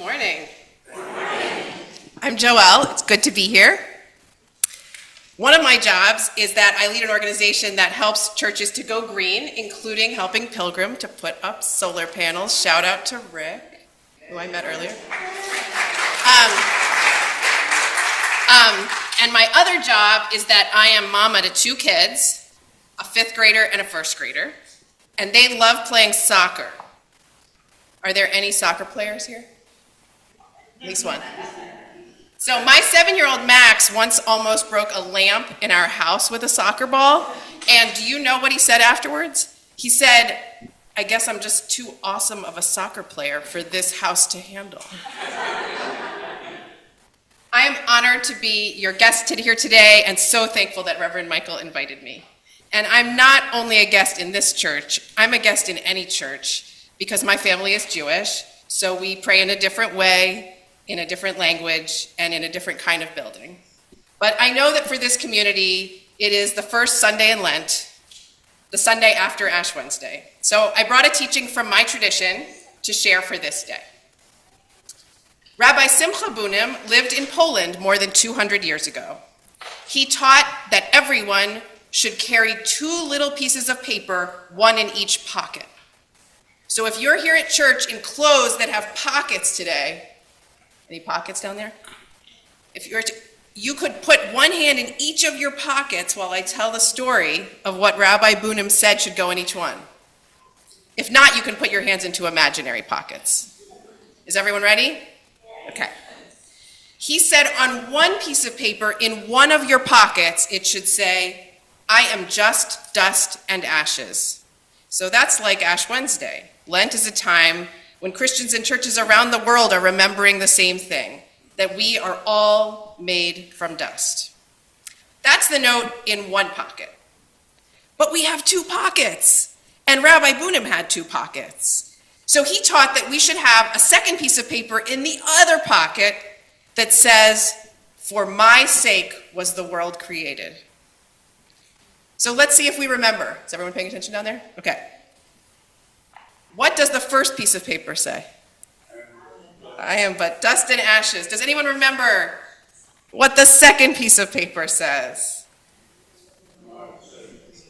morning. Good morning. I'm Joelle. It's good to be here. One of my jobs is that I lead an organization that helps churches to go green, including helping Pilgrim to put up solar panels. Shout out to Rick, who I met earlier. And my other job is that I am mama to two kids, a fifth grader and a first grader, and they love playing soccer. Are there any soccer players here? At least one. So my 7-year-old Max once almost broke a lamp in our house with a soccer ball, and do you know what he said afterwards? He said, "I guess I'm just too awesome of a soccer player for this house to handle." I am honored to be your guest here today and so thankful that Reverend Michael invited me. And I'm not only a guest in this church, I'm a guest in any church because my family is Jewish, so we pray in a different way, in a different language, and in a different kind of building. But I know that for this community, it is the first Sunday in Lent, the Sunday after Ash Wednesday. So I brought a teaching from my tradition to share for this day. Rabbi Simcha Bunim lived in Poland more than 200 years ago. He taught that everyone should carry 2 little pieces of paper, one in each pocket. So if you're here at church in clothes that have pockets today, any pockets down there? You could put one hand in each of your pockets while I tell the story of what Rabbi Bunim said should go in each one. If not, you can put your hands into imaginary pockets. Is everyone ready? Okay. He said on one piece of paper in one of your pockets, it should say, "I am just dust and ashes." So that's like Ash Wednesday. Lent is a time when Christians and churches around the world are remembering the same thing, that we are all made from dust. That's the note in one pocket. But we have 2 pockets, and Rabbi Bunim had 2 pockets. So he taught that we should have a second piece of paper in the other pocket that says, "For my sake was the world created." So let's see if we remember. Is everyone paying attention down there? Okay. What does the first piece of paper say? I am but dust and ashes. Does anyone remember what the second piece of paper says?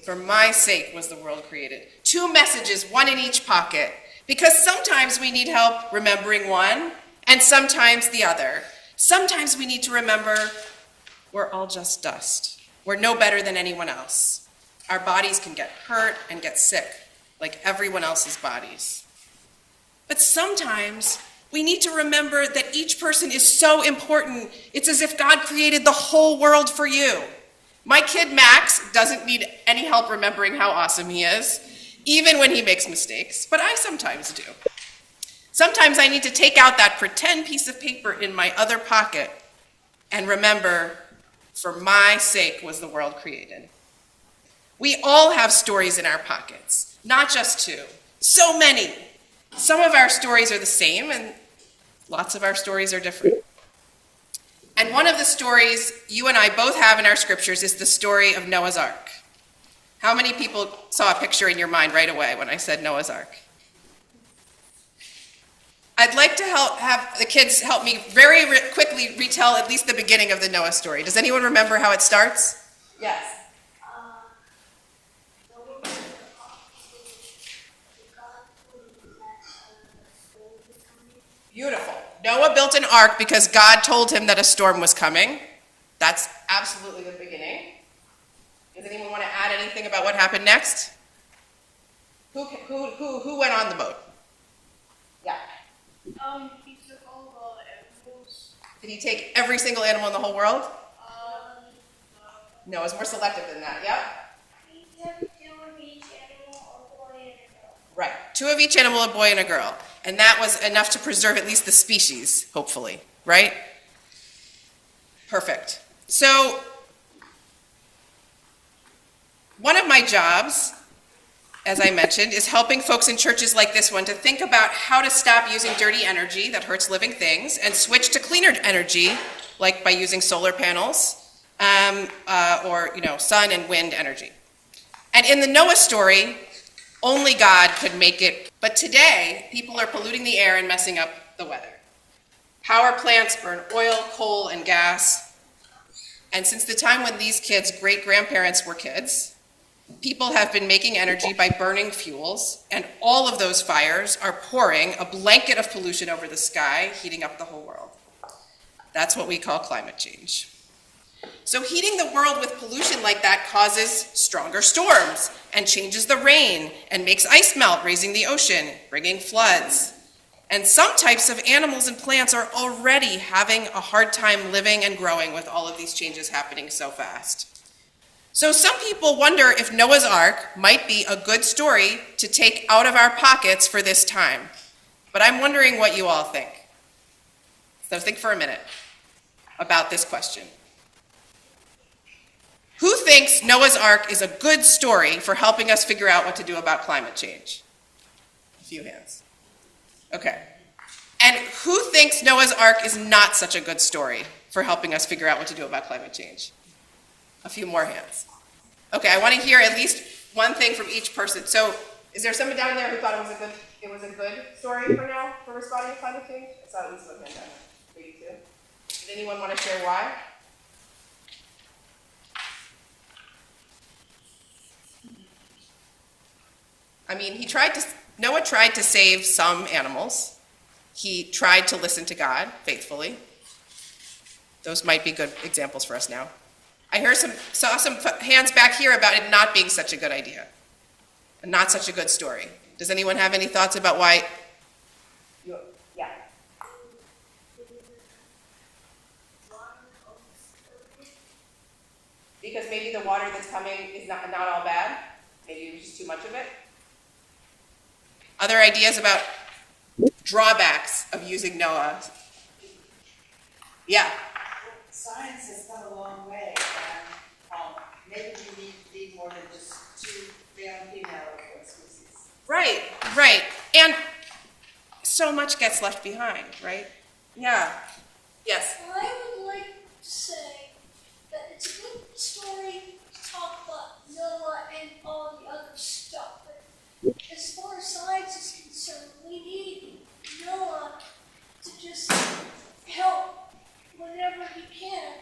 For my sake was the world created. 2 messages, one in each pocket. Because sometimes we need help remembering one, and sometimes the other. Sometimes we need to remember we're all just dust. We're no better than anyone else. Our bodies can get hurt and get sick, like everyone else's bodies. But sometimes we need to remember that each person is so important. It's as if God created the whole world for you. My kid Max doesn't need any help remembering how awesome he is, even when he makes mistakes, but I sometimes do. Sometimes I need to take out that pretend piece of paper in my other pocket and remember, for my sake was the world created. We all have stories in our pockets, not just 2, so many. Some of our stories are the same, and lots of our stories are different. And one of the stories you and I both have in our scriptures is the story of Noah's Ark. How many people saw a picture in your mind right away when I said Noah's Ark? I'd like to have the kids help me very quickly retell at least the beginning of the Noah story. Does anyone remember how it starts? Yes. Beautiful. Noah built an ark because God told him that a storm was coming. That's absolutely the beginning. Does anyone want to add anything about what happened next? Who went on the boat? Yeah. He took all the animals. Did he take every single animal in the whole world? No, it was more selective than that. Yeah. He took 2 of each animal, a boy and a girl. Right. 2 of each animal, a boy and a girl, and that was enough to preserve at least the species, hopefully. Right? Perfect. So, one of my jobs, as I mentioned, is helping folks in churches like this one to think about how to stop using dirty energy that hurts living things and switch to cleaner energy, like by using solar panels or sun and wind energy. And in the Noah story, only God could make it. But today, people are polluting the air and messing up the weather. Power plants burn oil, coal, and gas. And since the time when these kids' great-grandparents were kids, people have been making energy by burning fuels, and all of those fires are pouring a blanket of pollution over the sky, heating up the whole world. That's what we call climate change. So heating the world with pollution like that causes stronger storms and changes the rain and makes ice melt, raising the ocean, bringing floods. And some types of animals and plants are already having a hard time living and growing with all of these changes happening so fast. So some people wonder if Noah's Ark might be a good story to take out of our pockets for this time. But I'm wondering what you all think. So think for a minute about this question. Who thinks Noah's Ark is a good story for helping us figure out what to do about climate change? A few hands. Okay. And who thinks Noah's Ark is not such a good story for helping us figure out what to do about climate change? A few more hands. Okay, I want to hear at least one thing from each person. So, is there someone down there who thought it was a good story for now for responding to climate change? I saw at least one hand down there. For you too. Did anyone want to share why? I mean, Noah tried to save some animals. He tried to listen to God faithfully. Those might be good examples for us now. I saw some hands back here about it not being such a good idea, and not such a good story. Does anyone have any thoughts about why? Yeah. Because maybe the water that's coming is not all bad. Maybe it was just too much of it. Other ideas about drawbacks of using Noah? Yeah. Science has come a long way, and maybe we need more than just two male and female species. Right. And so much gets left behind, right? Yeah. Yes. I would like to say that it's a good story to talk about Noah and all the other stuff. But as far as science is concerned, we need Noah to just help whenever he can.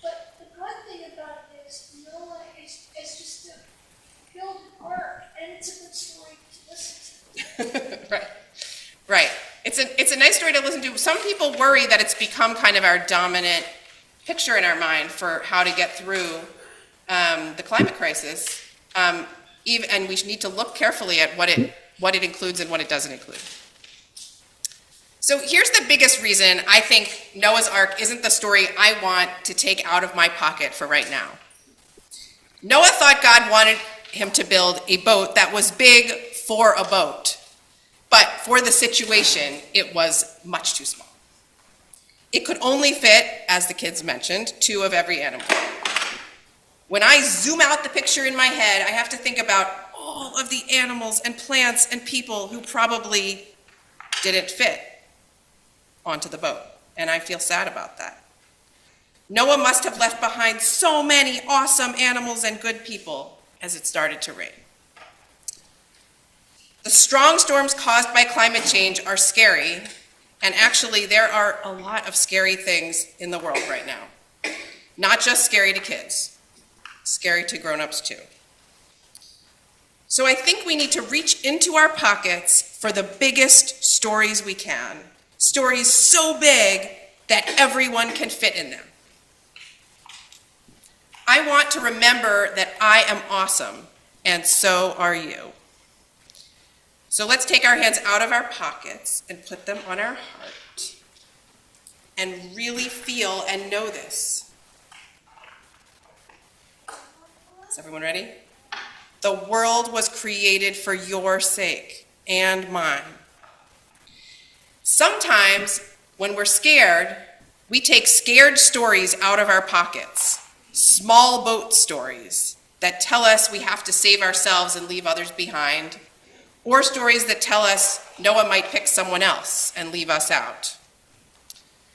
But the good thing about it is Noah is just to build an ark, and it's a good story to listen to. Right. It's a nice story to listen to. Some people worry that it's become kind of our dominant picture in our mind for how to get through the climate crisis. And we need to look carefully at what it includes and what it doesn't include. So here's the biggest reason I think Noah's Ark isn't the story I want to take out of my pocket for right now. Noah thought God wanted him to build a boat that was big for a boat, but for the situation, it was much too small. It could only fit, as the kids mentioned, 2 of every animal. When I zoom out the picture in my head, I have to think about all of the animals and plants and people who probably didn't fit onto the boat, and I feel sad about that. Noah must have left behind so many awesome animals and good people as it started to rain. The strong storms caused by climate change are scary, and actually there are a lot of scary things in the world right now. Not just scary to kids, scary to grown-ups too. So I think we need to reach into our pockets for the biggest stories we can. Stories so big that everyone can fit in them. I want to remember that I am awesome, and so are you. So let's take our hands out of our pockets and put them on our heart and really feel and know this. Is everyone ready? The world was created for your sake and mine. Sometimes, when we're scared, we take scared stories out of our pockets, small boat stories that tell us we have to save ourselves and leave others behind, or stories that tell us Noah might pick someone else and leave us out.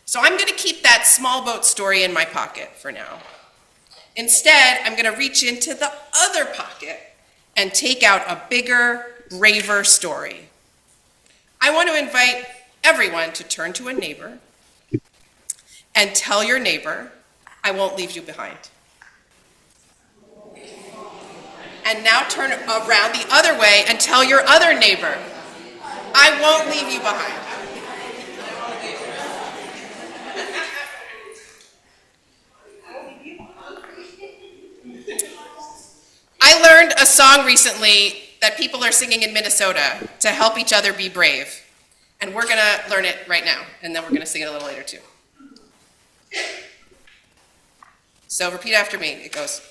So I'm going to keep that small boat story in my pocket for now. Instead, I'm going to reach into the other pocket and take out a bigger, braver story. I want to invite everyone to turn to a neighbor And tell your neighbor, I won't leave you behind. And now turn around the other way and tell your other neighbor, I won't leave you behind. I learned a song recently that people are singing in Minnesota to help each other be brave. And we're going to learn it right now, and then we're going to sing it a little later too. So repeat after me. It goes,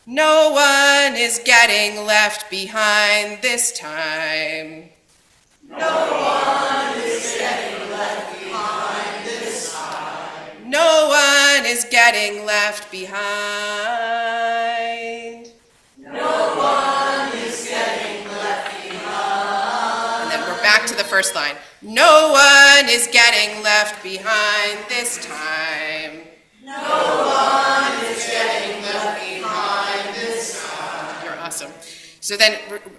no one is getting left behind this time. No one is getting left behind this time. No one is getting left behind. No one is getting left behind. And then we're back to the first line. No one is getting left behind this time. No one is getting left behind this time. You're awesome. So then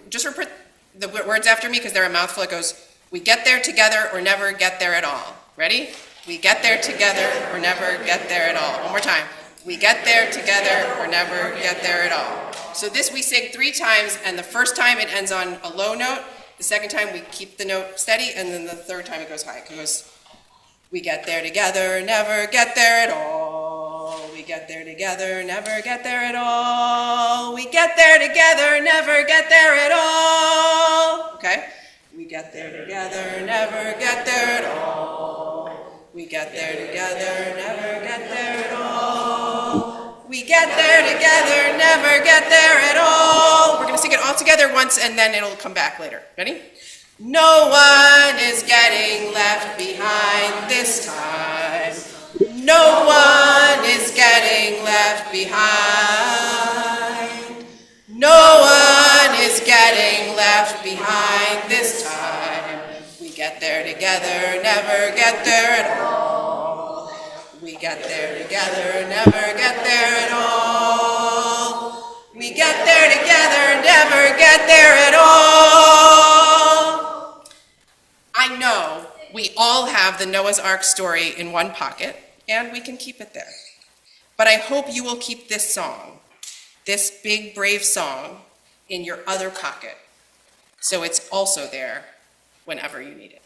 just repeat the words after me because they're a mouthful. It goes, we get there together or never get there at all. Ready? We get there together or never get there at all. One more time. We get there together or never get there at all. So this we sing 3 times, and the first time it ends on a low note. The second time we keep the note steady, and then the third time it goes high. It goes, we get there together, never get there at all. We get there together, never get there at all. We get there together, never get there at all. Okay? We get there together, never get there at all. We get there together, never get there at all. We get there together, never get there at all. We're going to sing it all together once, and then it'll come back later. Ready? No one is getting left behind this time. No one is getting left behind. No one is getting left behind this time. We get there together, never get there at all. We get there together, never get there at all. We get there together, never get there at all. I know we all have the Noah's Ark story in one pocket, and we can keep it there. But I hope you will keep this song, this big, brave song, in your other pocket, so it's also there whenever you need it.